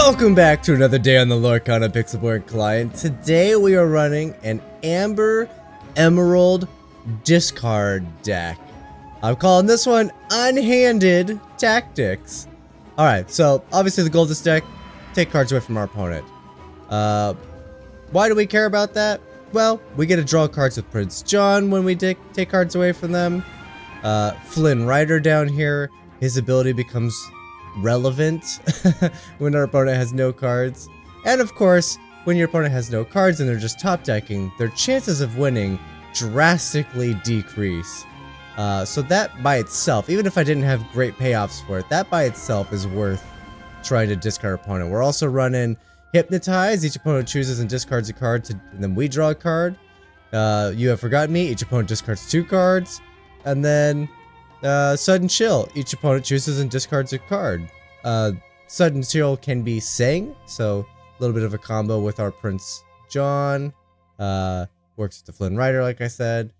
Welcome back to another day on the Lorcana pixelborn client. Today we are running an Amber Emerald discard deck. I'm calling this one Unhanded Tactics. Alright, so obviously the goal of this deck, take cards away from our opponent. Why do we care about that? Well, we get to draw cards with Prince John when we take cards away from them. Flynn Rider down here, his ability becomes relevant when our opponent has no cards. And of course, when your opponent has no cards and they're just top decking, their chances of winning drastically decrease. So that by itself, even if I didn't have great payoffs for it, that by itself is worth trying to discard opponent. We're also running Hypnotize. Each opponent chooses and discards a card, and then we draw a card. You Have Forgotten Me. Each opponent discards 2 cards. And then Sudden Chill. Each opponent chooses and discards a card. Sudden Chill can be sang, so a little bit of a combo with our Prince John. Works with the Flynn Rider, like I said.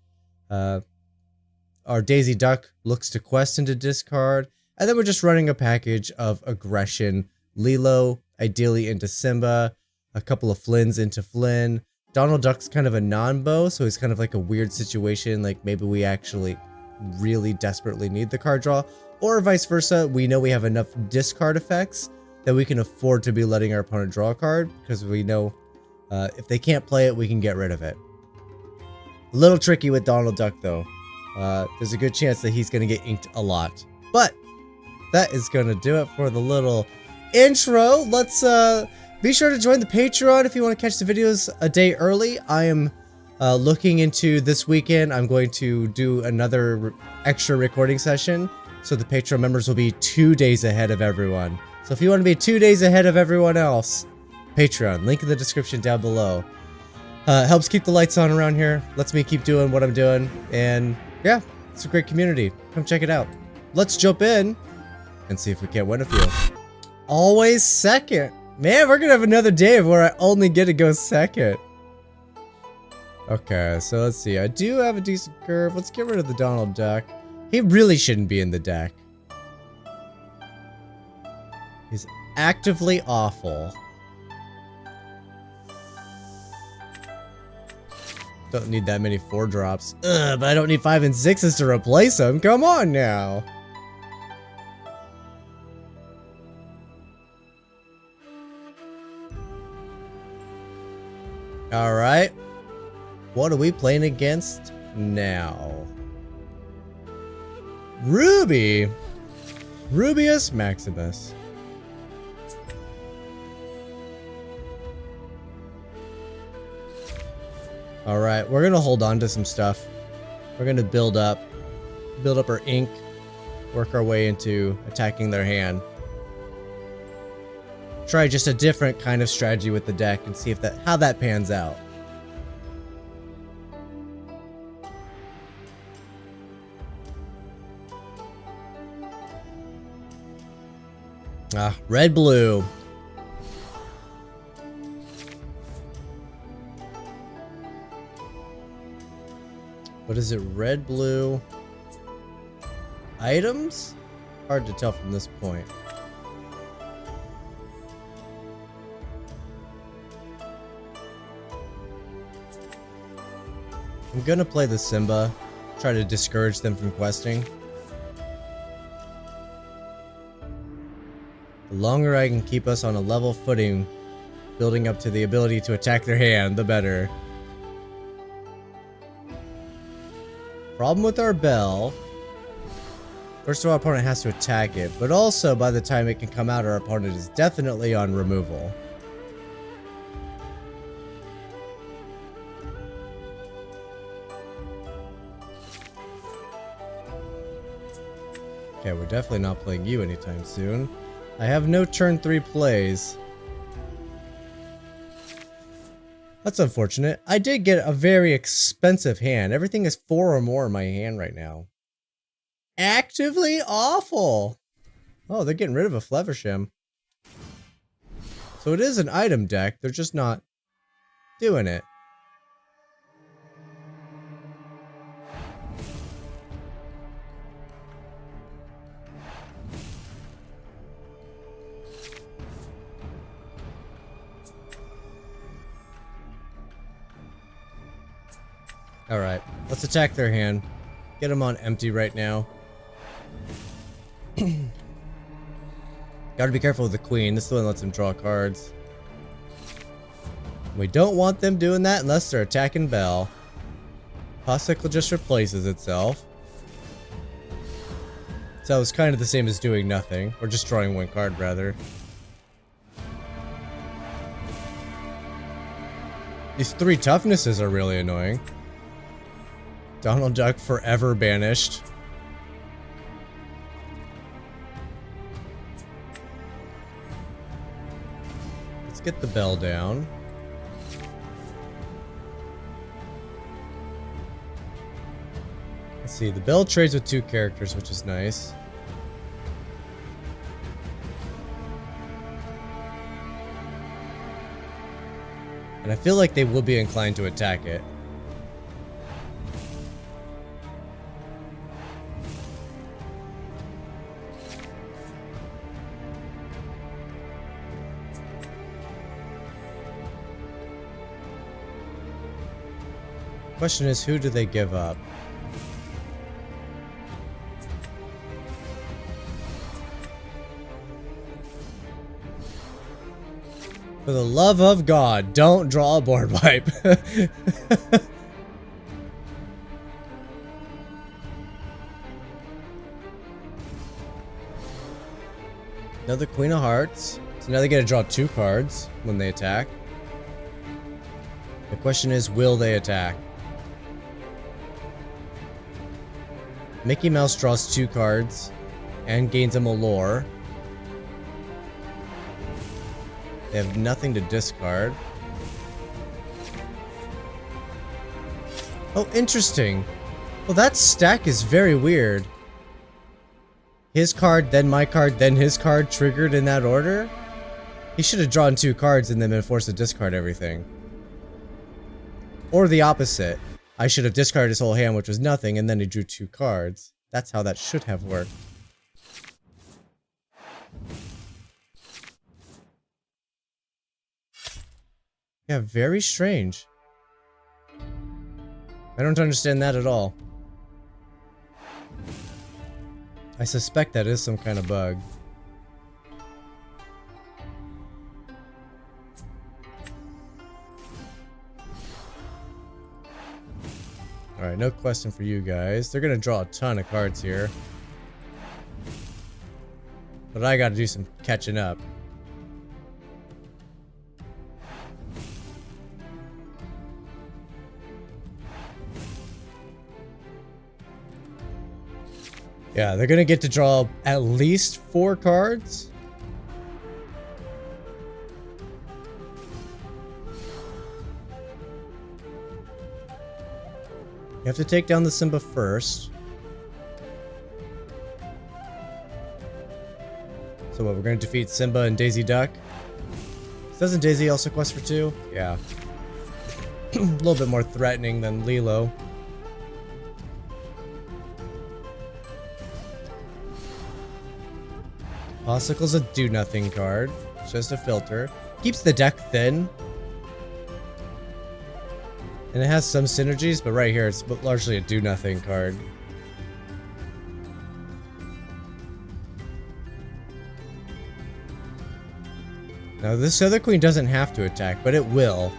Our Daisy Duck looks to quest into discard. And then we're just running a package of aggression. Lilo, ideally into Simba. A couple of Flynns into Flynn. Donald Duck's kind of a non-bow, so he's kind of like a weird situation. Like maybe we actually really desperately need the card draw. Or vice versa, we know we have enough discard effects that we can afford to be letting our opponent draw a card. Because we know if they can't play it, we can get rid of it. A little tricky with Donald Duck though. There's a good chance that he's going to get inked a lot. But that is going to do it for the little intro. Let's be sure to join the Patreon if you want to catch the videos a day early. I am looking into this weekend. I'm going to do another extra recording session, so the Patreon members will be 2 days ahead of everyone. So if you want to be 2 days ahead of everyone else, Patreon, link in the description down below. Helps keep the lights on around here, lets me keep doing what I'm doing, and yeah, it's a great community. Come check it out. Let's jump in and see if we can't win a few. Always second. Man, we're gonna have another day where I only get to go second. Okay, so let's see. I do have a decent curve. Let's get rid of the Donald Duck. He really shouldn't be in the deck. He's actively awful. Don't need that many 4-drops. Ugh, but I don't need 5 and 6s to replace him. Come on now. Alright. What are we playing against now? Ruby! Rubius Maximus. Alright, we're gonna hold on to some stuff. We're gonna build up our ink, work our way into attacking their hand. Try just a different kind of strategy with the deck and see if how that pans out. Red blue. What is it? Red blue items? Hard to tell from this point. I'm gonna play the Simba, try to discourage them from questing. The longer I can keep us on a level footing, building up to the ability to attack their hand, the better. Problem with our Belle. First of all, our opponent has to attack it, but also by the time it can come out, our opponent is definitely on removal. Okay, we're definitely not playing you anytime soon. I have no turn 3 plays. That's unfortunate. I did get a very expensive hand. Everything is 4 or more in my hand right now. Actively awful. Oh, they're getting rid of a Fleversham. So it is an item deck. They're just not doing it. Alright, let's attack their hand. Get them on empty right now. Gotta be careful with the queen. This one lets them draw cards. We don't want them doing that unless they're attacking Belle. Popsicle just replaces itself. So it's kind of the same as doing nothing. Or just drawing one card, rather. These 3 toughnesses are really annoying. Donald Duck forever banished. Let's get the Belle down. Let's see, the Belle trades with 2 characters, which is nice. And I feel like they will be inclined to attack it. Question is, who do they give up? For the love of God, don't draw a board wipe. Another Queen of Hearts. So now they get to draw 2 cards when they attack. The question is, will they attack? Mickey Mouse draws 2 cards and gains them a lore. They have nothing to discard. Oh, interesting. Well, that stack is very weird. His card, then my card, then his card triggered in that order? He should have drawn 2 cards and then been forced to discard everything. Or the opposite. I should have discarded his whole hand, which was nothing, and then he drew 2 cards. That's how that should have worked. Yeah, very strange. I don't understand that at all. I suspect that is some kind of bug. Alright, no question for you guys. They're gonna draw a ton of cards here. But I gotta do some catching up. Yeah, they're gonna get to draw at least 4 cards. You have to take down the Simba first. So what, we're gonna defeat Simba and Daisy Duck? Doesn't Daisy also quest for 2? Yeah. A little bit more threatening than Lilo. Popsicle's a do-nothing card. It's just a filter. Keeps the deck thin. And it has some synergies, but right here it's largely a do-nothing card. Now this other queen doesn't have to attack, but it will.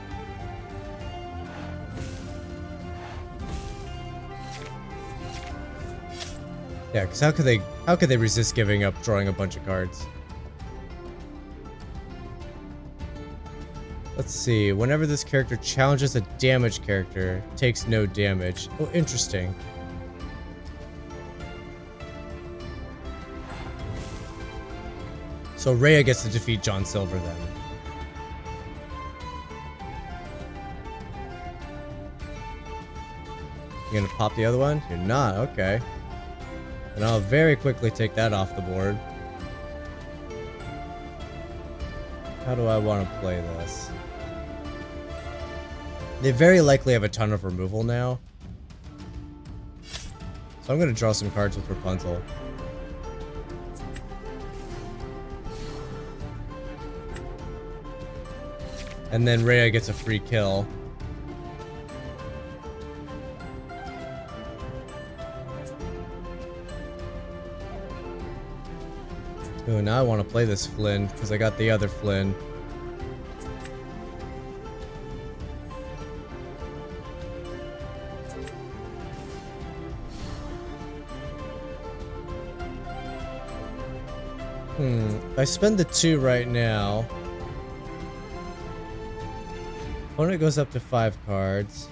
Yeah, because how could they resist giving up drawing a bunch of cards? Let's see, whenever this character challenges a damaged character, takes no damage. Oh, interesting. So Rhea gets to defeat John Silver then. You gonna pop the other one? You're not, okay. And I'll very quickly take that off the board. How do I want to play this? They very likely have a ton of removal now. So I'm going to draw some cards with Rapunzel. And then Rhea gets a free kill. Ooh, now I want to play this Flynn, because I got the other Flynn. If I spend the 2 right now, opponent goes up to 5 cards.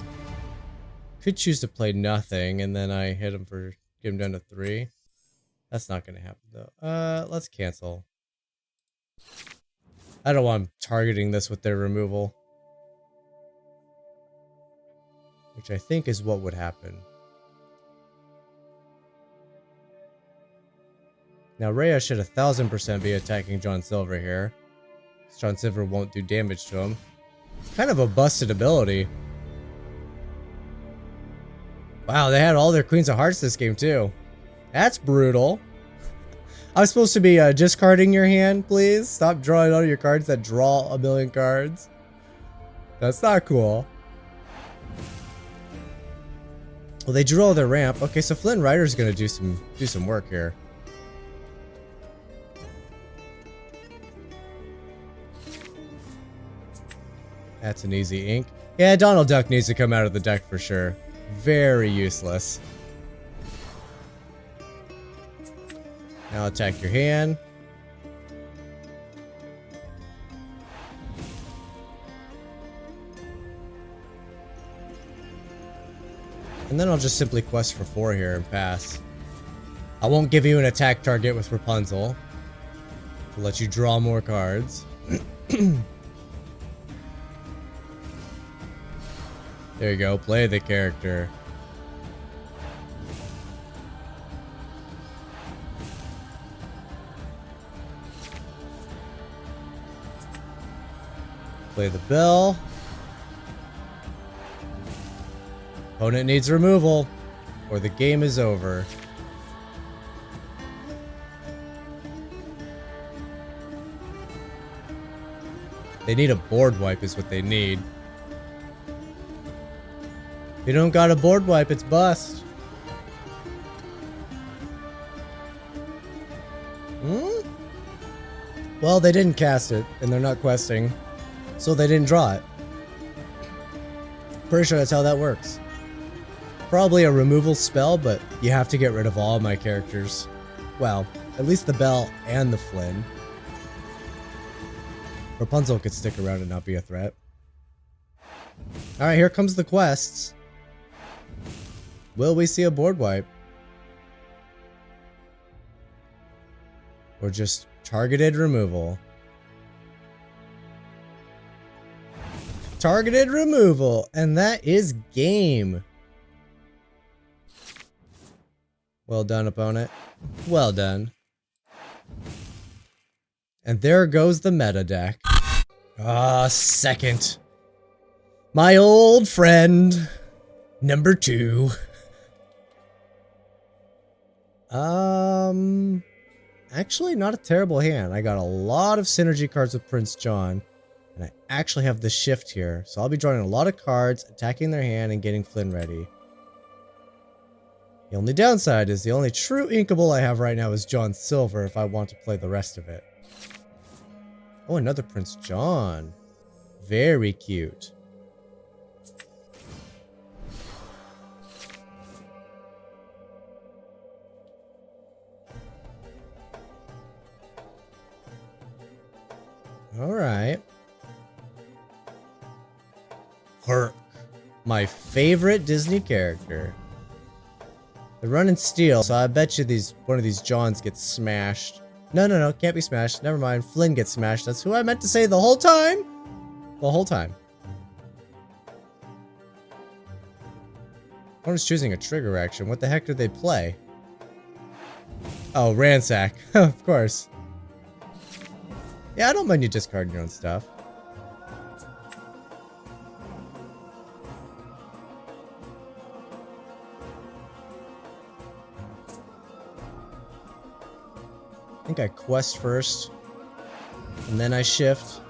Could choose to play nothing, and then I hit him for, get him down to 3. That's not gonna happen though. Let's cancel. I don't want them targeting this with their removal, which I think is what would happen. Now Rhea should 1000% be attacking John Silver here. John Silver won't do damage to him. It's kind of a busted ability. Wow, they had all their Queens of Hearts this game too. That's brutal. I was supposed to be discarding your hand, please. Stop drawing all your cards that draw a million cards. That's not cool. Well, they drew all their ramp. Okay, so Flynn Rider's gonna do some work here. That's an easy ink. Yeah, Donald Duck needs to come out of the deck for sure. Very useless. Now attack your hand. And then I'll just simply quest for 4 here and pass. I won't give you an attack target with Rapunzel to let you draw more cards. There you go, play the character. Play the Belle. Opponent needs removal, or the game is over. They need a board wipe is what they need. If you don't got a board wipe, it's bust. Well, they didn't cast it, and they're not questing, so they didn't draw it. Pretty sure that's how that works. Probably a removal spell, but you have to get rid of all my characters. Well, at least the Belle and the Flynn. Rapunzel could stick around and not be a threat. Alright, here comes the quests. Will we see a board wipe? Or just targeted removal? Targeted removal, and that is game. Well done, opponent. Well done. And there goes the meta deck. Ah, second. My old friend, number 2. Actually not a terrible hand. I got a lot of synergy cards with Prince John. And I actually have the shift here. So I'll be drawing a lot of cards, attacking their hand, and getting Flynn ready. The only downside is the only true inkable I have right now is John Silver if I want to play the rest of it. Oh, another Prince John. Very cute. Alright. Herc. My favorite Disney character. They're running steel, so I bet you one of these Johns gets smashed. No, can't be smashed. Never mind. Flynn gets smashed. That's who I meant to say the whole time. The whole time. I was choosing a trigger action. What the heck did they play? Oh, ransack. Of course. Yeah, I don't mind you discarding your own stuff. I think I quest first, and then I shift.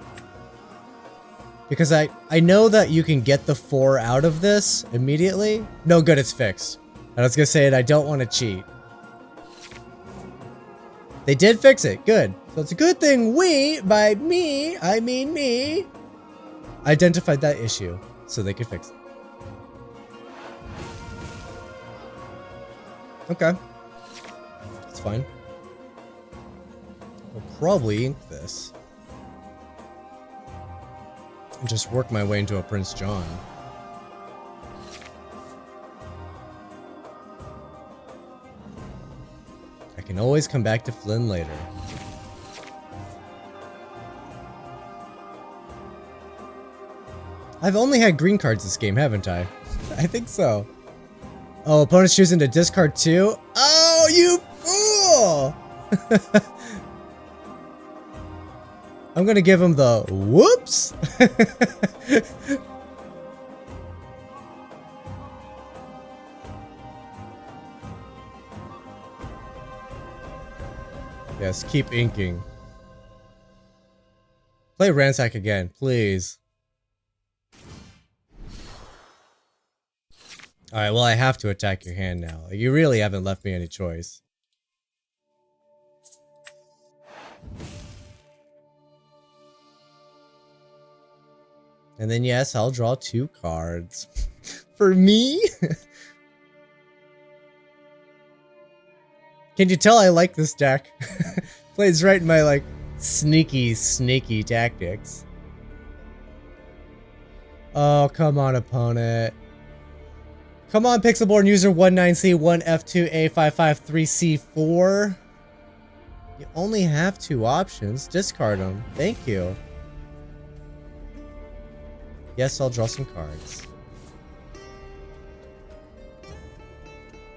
Because I know that you can get the 4 out of this immediately. No good, it's fixed. I was gonna say it, I don't want to cheat. They did fix it. Good. So it's a good thing we, by me, I mean me, identified that issue so they could fix it. Okay. That's fine. I'll probably ink this. And just work my way into a Prince John. I can always come back to Flynn later. I've only had green cards this game, haven't I? I think so. Oh, opponent's choosing to discard too? Oh, you fool! I'm gonna give him the whoops! Yes, keep inking. Play Ransack again, please. Alright, well, I have to attack your hand now. You really haven't left me any choice. And then, yes, I'll draw 2 cards. For me? Can you tell I like this deck? Plays right in my, like, sneaky tactics. Oh, come on, opponent. Come on, pixelborn user 19C1F2A553C4. You only have 2 options. Discard them. Thank you. Yes, I'll draw some cards.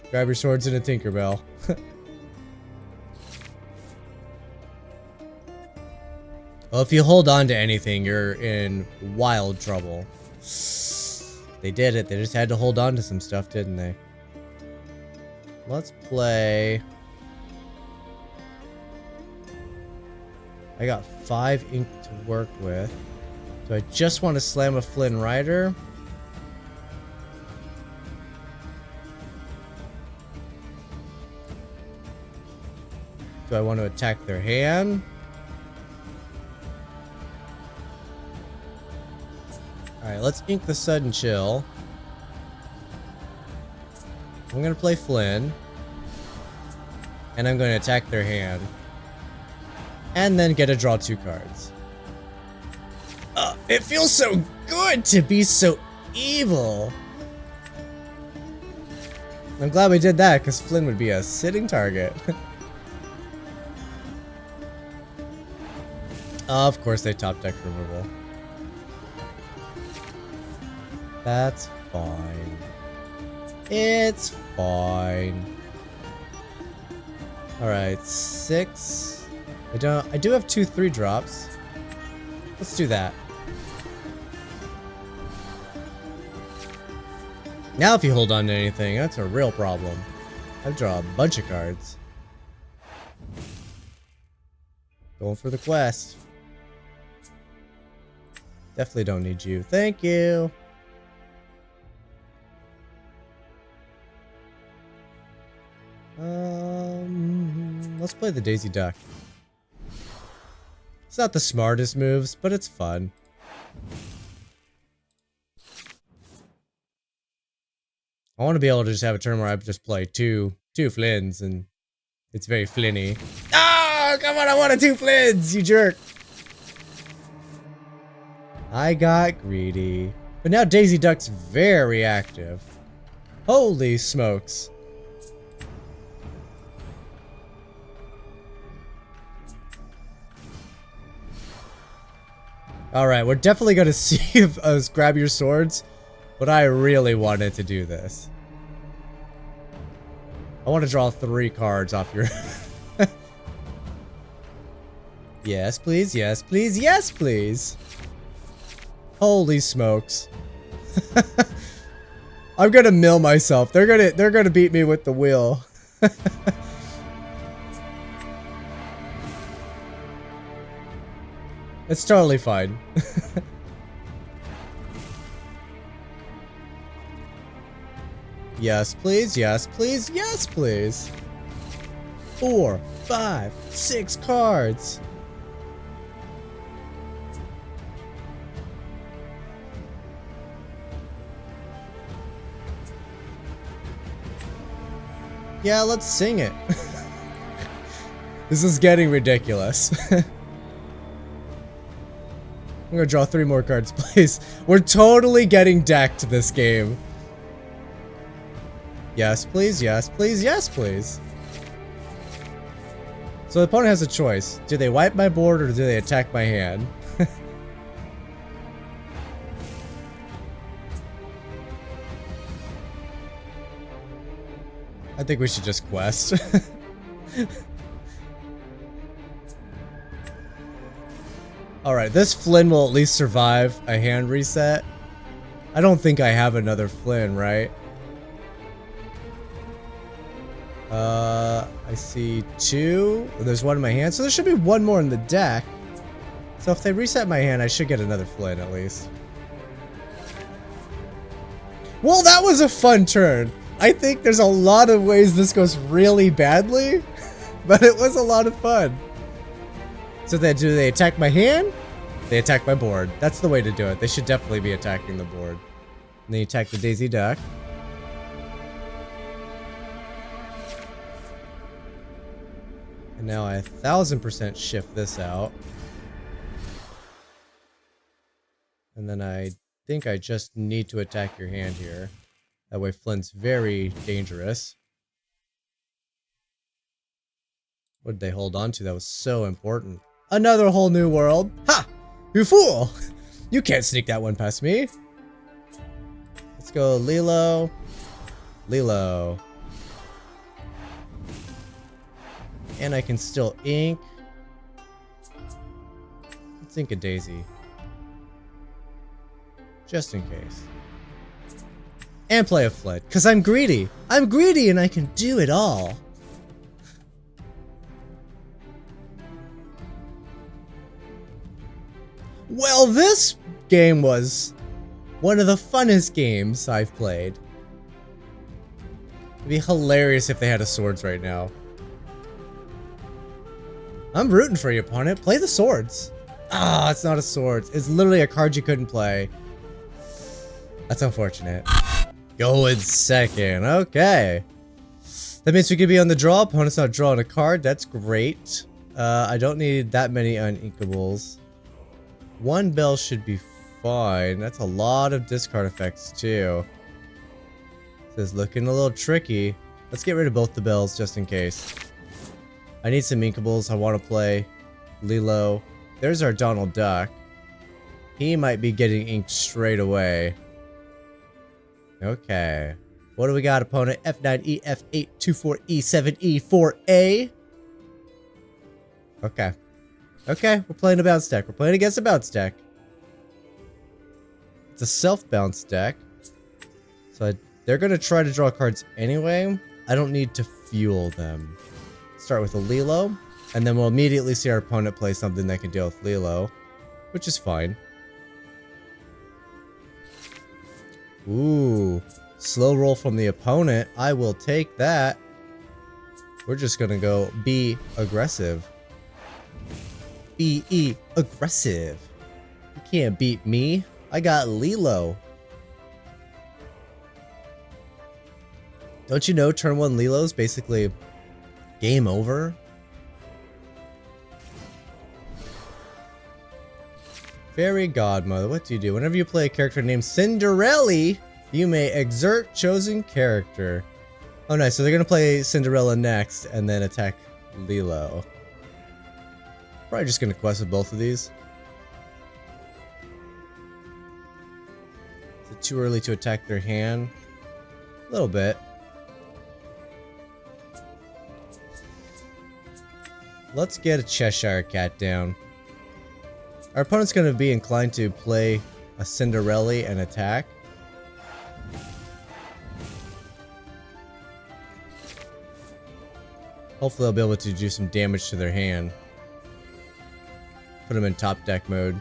Grab your swords and a Tinkerbell. Well, if you hold on to anything, you're in wild trouble. They did it. They just had to hold on to some stuff, didn't they? Let's play... I got 5 ink to work with. Do I just want to slam a Flynn Rider? Do I want to attack their hand? Alright, let's ink the Sudden Chill. I'm going to play Flynn. And I'm going to attack their hand. And then get to draw 2 cards. It feels so good to be so evil. I'm glad we did that, because Flynn would be a sitting target. Of course they top deck removal. That's fine. It's fine. Alright, 6. I do have 2 3-drops. Let's do that. Now if you hold on to anything, that's a real problem. I draw a bunch of cards. Going for the quest. Definitely don't need you. Thank you. Let's play the Daisy Duck. It's not the smartest moves, but it's fun. I want to be able to just have a turn where I just play two Flynns, and it's very Flynny. Oh, come on, I wanted 2 Flynns, you jerk. I got greedy. But now Daisy Duck's very active. Holy smokes. Alright, we're definitely gonna see if us grab your swords, but I really wanted to do this. I want to draw 3 cards off your... Yes, please, yes, please, yes, please! Holy smokes. I'm gonna mill myself. They're gonna beat me with the wheel. It's totally fine. Yes, please, yes, please, yes, please. 4, 5, 6 cards. Yeah, let's sing it. This is getting ridiculous. I'm gonna draw 3 more cards, please. We're totally getting decked this game. Yes, please, yes, please, yes, please. So the opponent has a choice. Do they wipe my board or do they attack my hand? I think we should just quest. Alright, this Flynn will at least survive a hand reset. I don't think I have another Flynn, right? I see 2. There's 1 in my hand, so there should be 1 more in the deck. So if they reset my hand, I should get another Flynn at least. Well, that was a fun turn. I think there's a lot of ways this goes really badly, but it was a lot of fun. So then, do they attack my hand? They attack my board. That's the way to do it. They should definitely be attacking the board. And they attack the Daisy Duck. And now I 1000% shift this out. And then I think I just need to attack your hand here. That way Flynn's very dangerous. What did they hold on to? That was so important. Another whole new world. Ha! You fool! You can't sneak that one past me. Let's go Lilo. Lilo. And I can still ink. Let's ink a Daisy. Just in case. And play a Flynn, because I'm greedy. I'm greedy and I can do it all. Well, this game was one of the funnest games I've played. It'd be hilarious if they had a swords right now. I'm rooting for you, opponent. Play the swords. Ah, it's not a swords. It's literally a card you couldn't play. That's unfortunate. Going second. Okay. That means we could be on the draw. Opponent's not drawing a card. That's great. I don't need that many uninkables. 1 bell should be fine. That's a lot of discard effects too. This is looking a little tricky. Let's get rid of both the bells just in case. I need some inkables. I want to play Lilo. There's our Donald Duck. He might be getting inked straight away. Okay. What do we got, opponent? F9, F8, 24, E7, E4A. Okay. Okay, we're playing a bounce deck. We're playing against a bounce deck. It's a self-bounce deck. So they're going to try to draw cards anyway. I don't need to fuel them. Start with a Lilo. And then we'll immediately see our opponent play something that can deal with Lilo. Which is fine. Ooh. Slow roll from the opponent. I will take that. We're just going to go be aggressive. Be aggressive. You can't beat me. I got Lilo. Don't you know turn 1 Lilo's basically game over? Fairy Godmother, what do you do? Whenever you play a character named Cinderella, you may exert chosen character. Oh nice, so they're gonna play Cinderella next and then attack Lilo. Probably just gonna quest with both of these. Is it too early to attack their hand? A little bit. Let's get a Cheshire Cat down. Our opponent's going to be inclined to play a Cinderella and attack. Hopefully they'll be able to do some damage to their hand. Put them in top deck mode.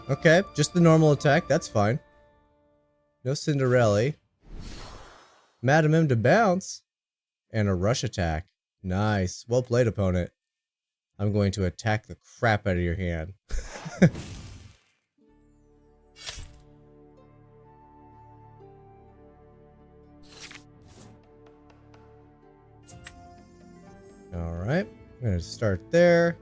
Okay, just the normal attack, that's fine. No Cinderella. Madam M to bounce. And a rush attack. Nice. Well played, opponent. I'm going to attack the crap out of your hand. Alright. I'm going to start there.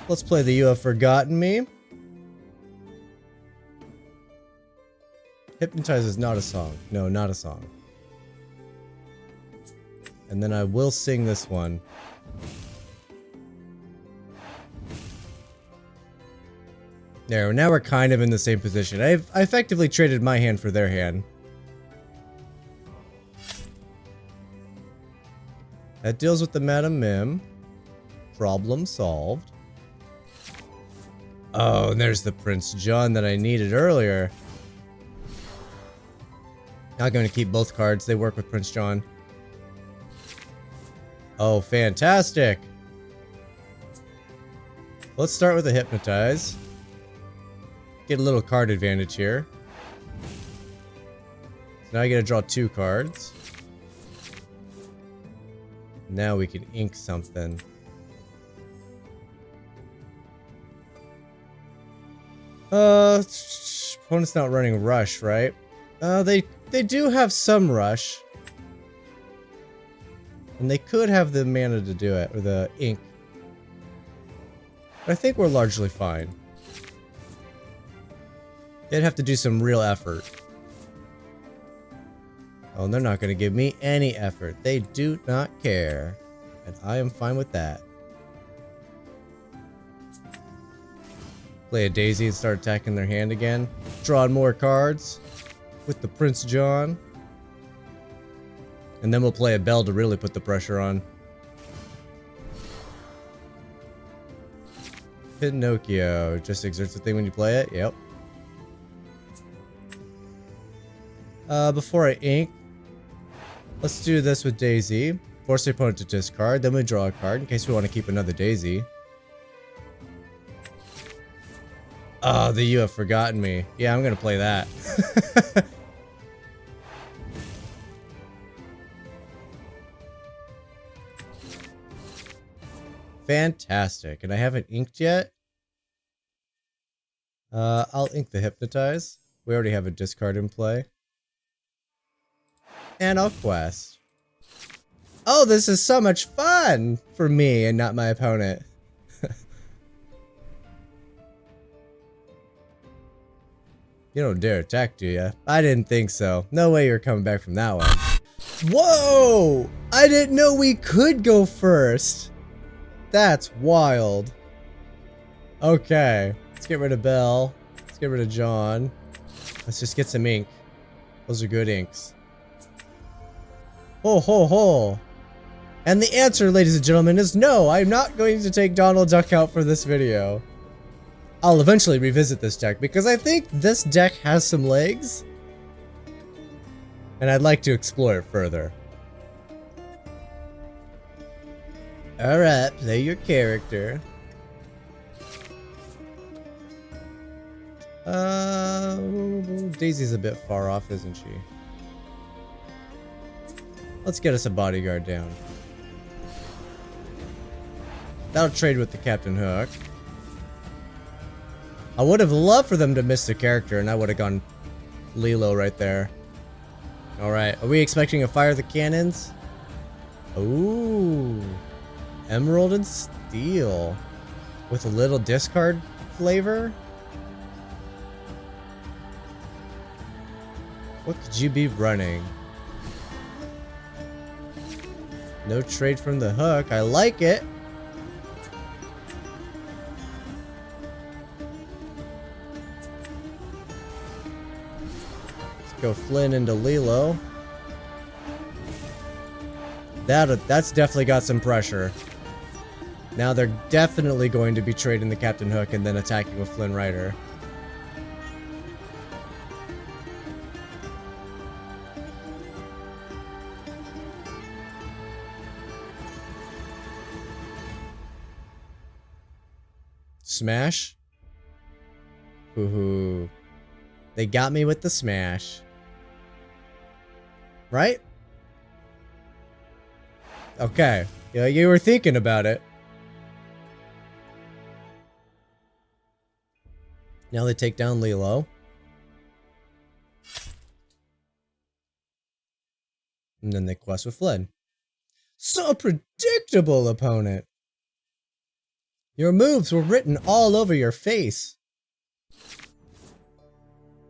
Let's play the You Have Forgotten Me. Hypnotize is not a song. No, not a song. And then I will sing this one. There, now we're kind of in the same position. I effectively traded my hand for their hand. That deals with the Madam Mim. Problem solved. Oh, and there's the Prince John that I needed earlier. Not going to keep both cards. They work with Prince John. Oh, fantastic. Let's start with a Hypnotize. Get a little card advantage here. So now I get to draw 2 cards. Now we can ink something. Opponent's not running Rush, right? They do have some Rush. And they could have the mana to do it, or the ink. But I think we're largely fine. They'd have to do some real effort. Oh, and they're not going to give me any effort. They do not care. And I am fine with that. Play a Daisy and start attacking their hand again. Drawing more cards. With the Prince John. And then we'll play a Belle to really put the pressure on. Pinocchio. Just exerts the thing when you play it. Yep. Before I ink, let's do this with Daisy. Force the opponent to discard. Then we draw a card in case we want to keep another Daisy. Oh, the You Have Forgotten Me. Yeah, I'm going to play that. Fantastic. And I haven't inked yet. I'll ink the Hypnotize. We already have a discard in play. And I'll quest. Oh, this is so much fun for me and not my opponent. You don't dare attack, do ya? I didn't think so. No way you're coming back from that one. Whoa! I didn't know we could go first. That's wild. Okay. Let's get rid of Belle. Let's get rid of John. Let's just get some ink. Those are good inks. Ho ho ho. And the answer, ladies and gentlemen, is no. I'm not going to take Donald Duck out for this video. I'll eventually revisit this deck because I think this deck has some legs. And I'd like to explore it further. Alright, play your character. Daisy's a bit far off, isn't she? Let's get us a bodyguard down. That'll trade with the Captain Hook. I would have loved for them to miss the character, and I would have gone Lilo right there. Alright, are we expecting a Fire the Cannons? Ooh. Emerald and Steel. With a little discard flavor? What could you be running? No trade from the hook. I like it. Let's go Flynn into Lilo. That's definitely got some pressure. Now they're definitely going to be trading the Captain Hook and then attacking with Flynn Rider. Smash? Hoo-hoo. They got me with the smash. Right? Okay. Yeah, you were thinking about it. Now they take down Lilo. And then they quest with Flynn. So predictable, opponent. Your moves were written all over your face.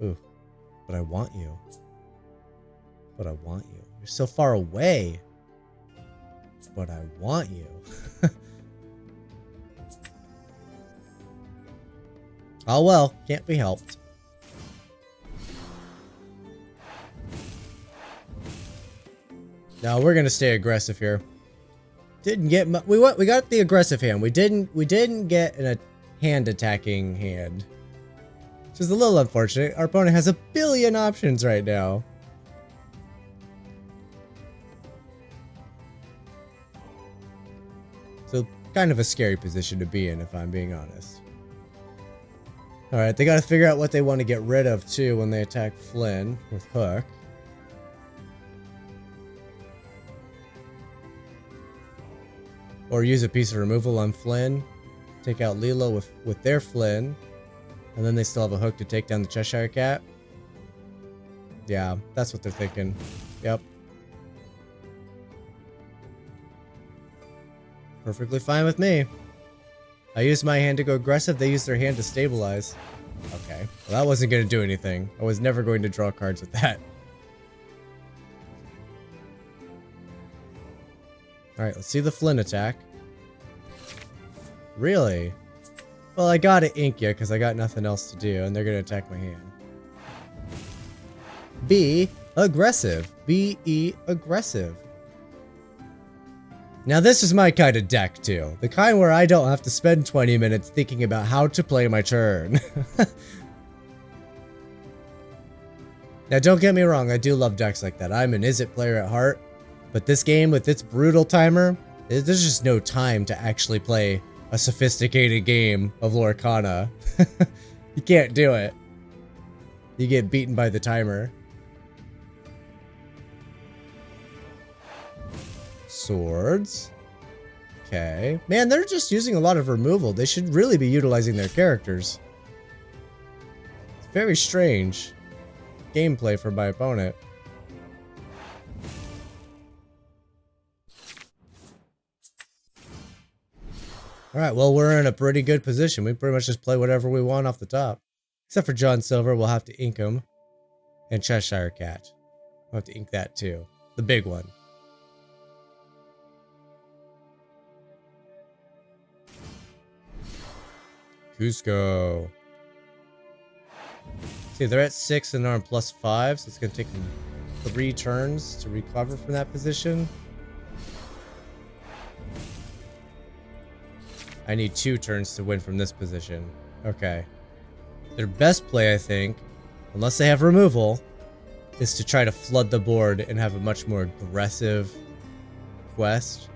Ooh, but I want you. But I want you. You're so far away. But I want you. Oh well, can't be helped. No, we're gonna stay aggressive here. Didn't get we got the aggressive hand. We didn't get a hand attacking hand. Which is a little unfortunate. Our opponent has a billion options right now. So kind of a scary position to be in, if I'm being honest. Alright, they gotta figure out what they want to get rid of too when they attack Flynn with Hook. Or use a piece of removal on Flynn. Take out Lilo with their Flynn. And then they still have a Hook to take down the Cheshire Cat. Yeah, that's what they're thinking. Yep. Perfectly fine with me. I used my hand to go aggressive, they used their hand to stabilize. Okay, well that wasn't going to do anything. I was never going to draw cards with that. Alright, let's see the Flynn attack. Really? Well, I gotta ink you because I got nothing else to do, and they're going to attack my hand. Be aggressive. Be aggressive. Now this is my kind of deck too. The kind where I don't have to spend 20 minutes thinking about how to play my turn. Now don't get me wrong, I do love decks like that. I'm an Is-It player at heart. But this game with its brutal timer, there's just no time to actually play a sophisticated game of Lorcana. You can't do it. You get beaten by the timer. Swords. Okay. Man, they're just using a lot of removal. They should really be utilizing their characters. It's very strange gameplay for my opponent. Alright, well, we're in a pretty good position. We pretty much just play whatever we want off the top. Except for John Silver, we'll have to ink him. And Cheshire Cat. We'll have to ink that too. The big one. Cusco. See, they're at 6 and they're on +5, so it's going to take them 3 turns to recover from that position. I need 2 turns to win from this position. Okay. Their best play, I think, unless they have removal, is to try to flood the board and have a much more aggressive quest.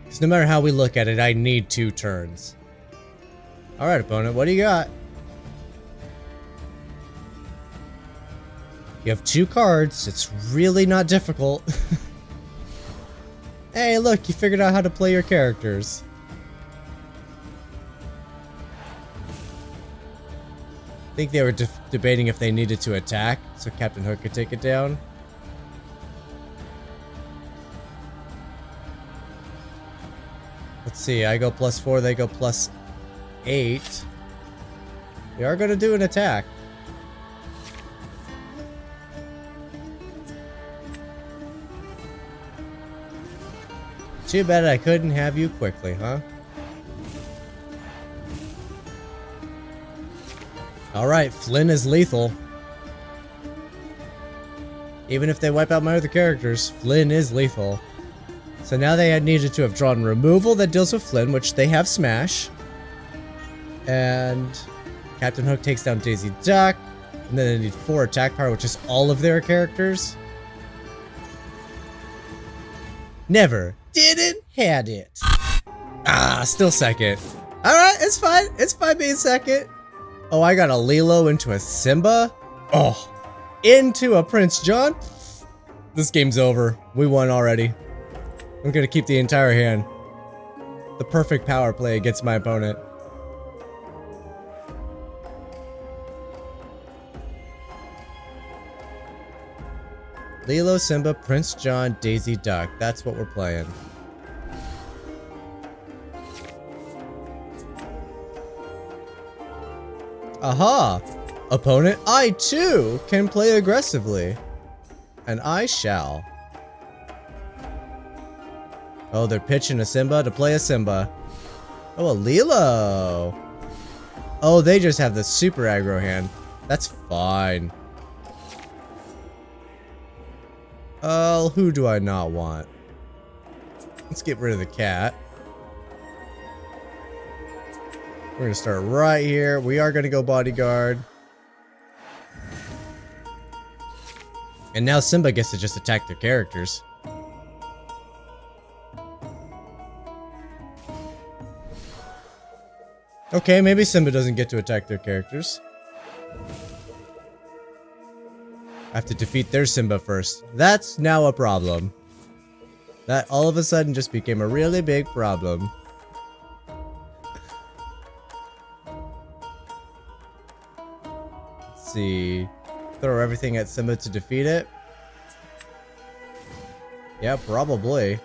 Because no matter how we look at it, I need 2 turns. Alright, opponent, what do you got? You have 2 cards. It's really not difficult. Hey, look, you figured out how to play your characters. I think they were debating if they needed to attack, so Captain Hook could take it down. Let's see, I go +4, they go +8. They are going to do an attack. Too bad I couldn't have you quickly, huh? Alright, Flynn is lethal. Even if they wipe out my other characters, Flynn is lethal. So now they had needed to have drawn removal that deals with Flynn, which they have Smash. And Captain Hook takes down Daisy Duck. And then they need 4 attack power, which is all of their characters. Never. Didn't had it. Ah, still second. Alright, it's fine. It's fine being second. Oh, I got a Lilo into a Simba. Oh, into a Prince John. This game's over. We won already. I'm gonna keep the entire hand. The perfect power play against my opponent. Lilo, Simba, Prince John, Daisy Duck. That's what we're playing. Aha! Opponent, I too can play aggressively. And I shall. Oh, they're pitching a Simba to play a Simba. Oh, a Lilo. Oh, they just have the super aggro hand. That's fine. Oh, who do I not want? Let's get rid of the cat. We're gonna start right here. We are gonna go bodyguard. And now Simba gets to just attack their characters. Okay, maybe Simba doesn't get to attack their characters. I have to defeat their Simba first. That's now a problem. That all of a sudden just became a really big problem. Let's see. Throw everything at Simba to defeat it? Yeah, probably.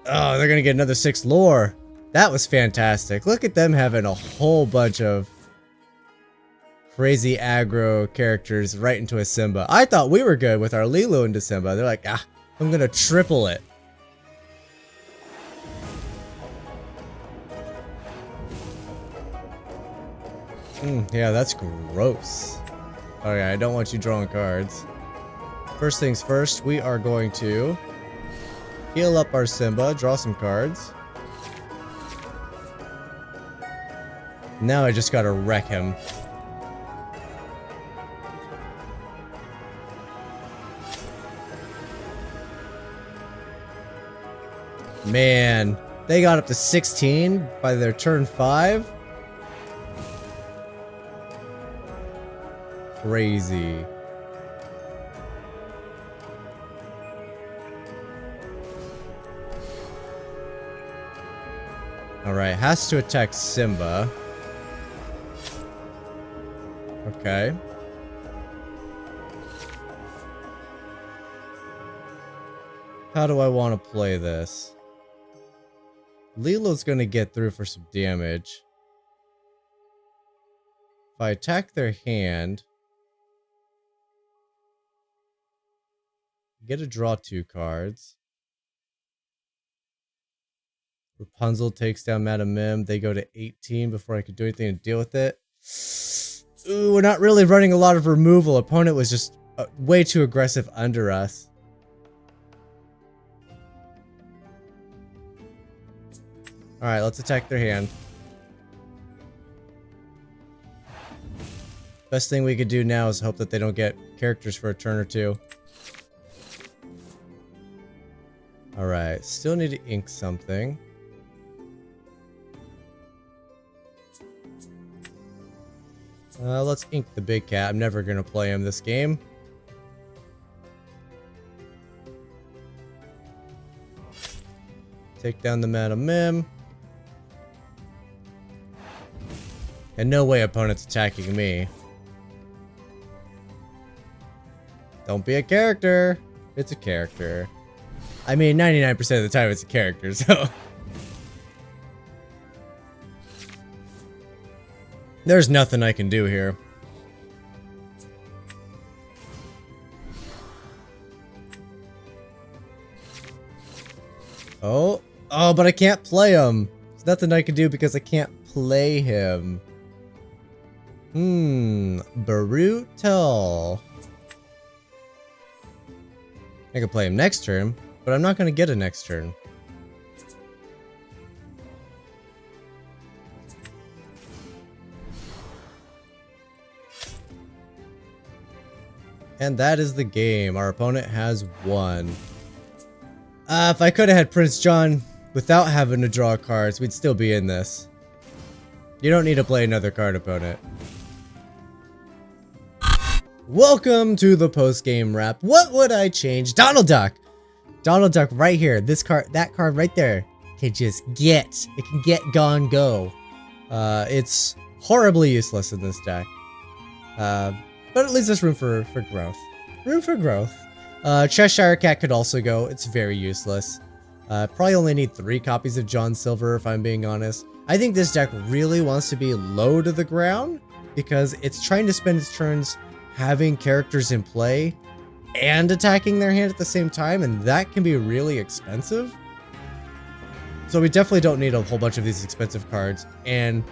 Oh, they're gonna get another 6 lore. That was fantastic. Look at them having a whole bunch of crazy aggro characters right into a Simba. I thought we were good with our Lilo into Simba. They're like, ah, I'm gonna triple it. Yeah, that's gross. Okay, I don't want you drawing cards. First things first, we are going to heal up our Simba, draw some cards. Now I just gotta wreck him. Man, they got up to 16 by their turn 5. Crazy. Alright, has to attack Simba. Okay. How do I want to play this? Lilo's gonna get through for some damage. If I attack their hand, get to draw 2 cards. Rapunzel takes down Madame Mim. They go to 18 before I could do anything to deal with it. Ooh, we're not really running a lot of removal. Opponent was just way too aggressive under us. Alright, let's attack their hand. Best thing we could do now is hope that they don't get characters for a turn or 2. Alright, still need to ink something. Let's ink the big cat. I'm never gonna play him this game. Take down the Madame Mim. And no way opponent's attacking me. Don't be a character. It's a character. I mean, 99% of the time it's a character, so... There's nothing I can do here. Oh, but I can't play him. There's nothing I can do because I can't play him. Brutal. I could play him next turn, but I'm not going to get a next turn. And that is the game. Our opponent has won. If I could have had Prince John without having to draw cards, we'd still be in this. You don't need to play another card, opponent. Welcome to the post-game wrap. What would I change? Donald Duck! Donald Duck right here. This card, that card right there can just get. It can get, gone, go. It's horribly useless in this deck. But it leaves us room for growth. Room for growth. Cheshire Cat could also go. It's very useless. Probably only need 3 copies of John Silver if I'm being honest. I think this deck really wants to be low to the ground because it's trying to spend its turns having characters in play and attacking their hand at the same time, and that can be really expensive. So we definitely don't need a whole bunch of these expensive cards, and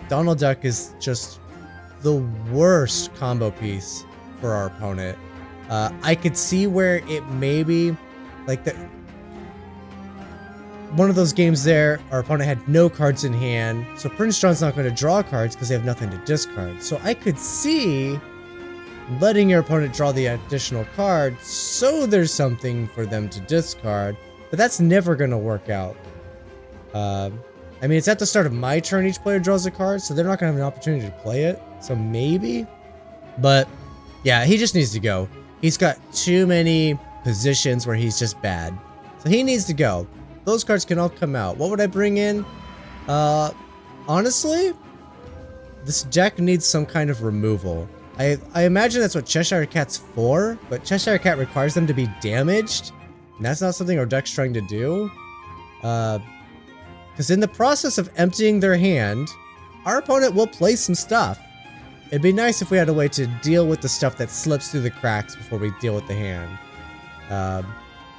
Donald Duck is just the worst combo piece for our opponent. I could see where it may be like one of those games there, our opponent had no cards in hand, so Prince John's not going to draw cards because they have nothing to discard. So I could see letting your opponent draw the additional card so there's something for them to discard, but that's never going to work out. I mean, it's at the start of my turn, each player draws a card, so they're not going to have an opportunity to play it, so maybe. But yeah, he just needs to go. He's got too many positions where he's just bad, so he needs to go. Those cards can all come out. What would I bring in? Honestly, this deck needs some kind of removal. I imagine that's what Cheshire Cat's for, but Cheshire Cat requires them to be damaged, and that's not something our deck's trying to do. Because in the process of emptying their hand, our opponent will play some stuff. It'd be nice if we had a way to deal with the stuff that slips through the cracks before we deal with the hand.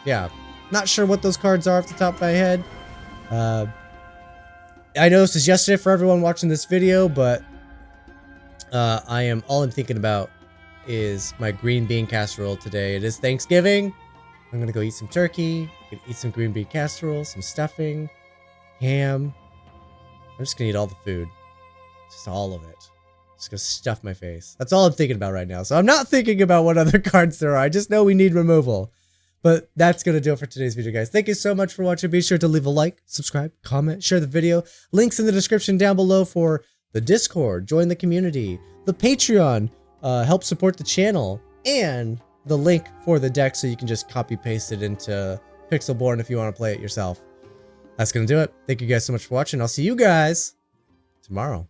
Yeah. Not sure what those cards are off the top of my head. I know this is yesterday for everyone watching this video, but all I'm thinking about is my green bean casserole today. It is Thanksgiving. I'm gonna go eat some turkey, eat some green bean casserole, some stuffing, ham. I'm just gonna eat all the food. Just all of it. Just gonna stuff my face. That's all I'm thinking about right now. So I'm not thinking about what other cards there are. I just know we need removal. But that's going to do it for today's video, guys. Thank you so much for watching. Be sure to leave a like, subscribe, comment, share the video. Links in the description down below for the Discord, join the community, the Patreon, help support the channel, and the link for the deck so you can just copy paste it into Pixelborn if you want to play it yourself. That's going to do it. Thank you guys so much for watching. I'll see you guys tomorrow.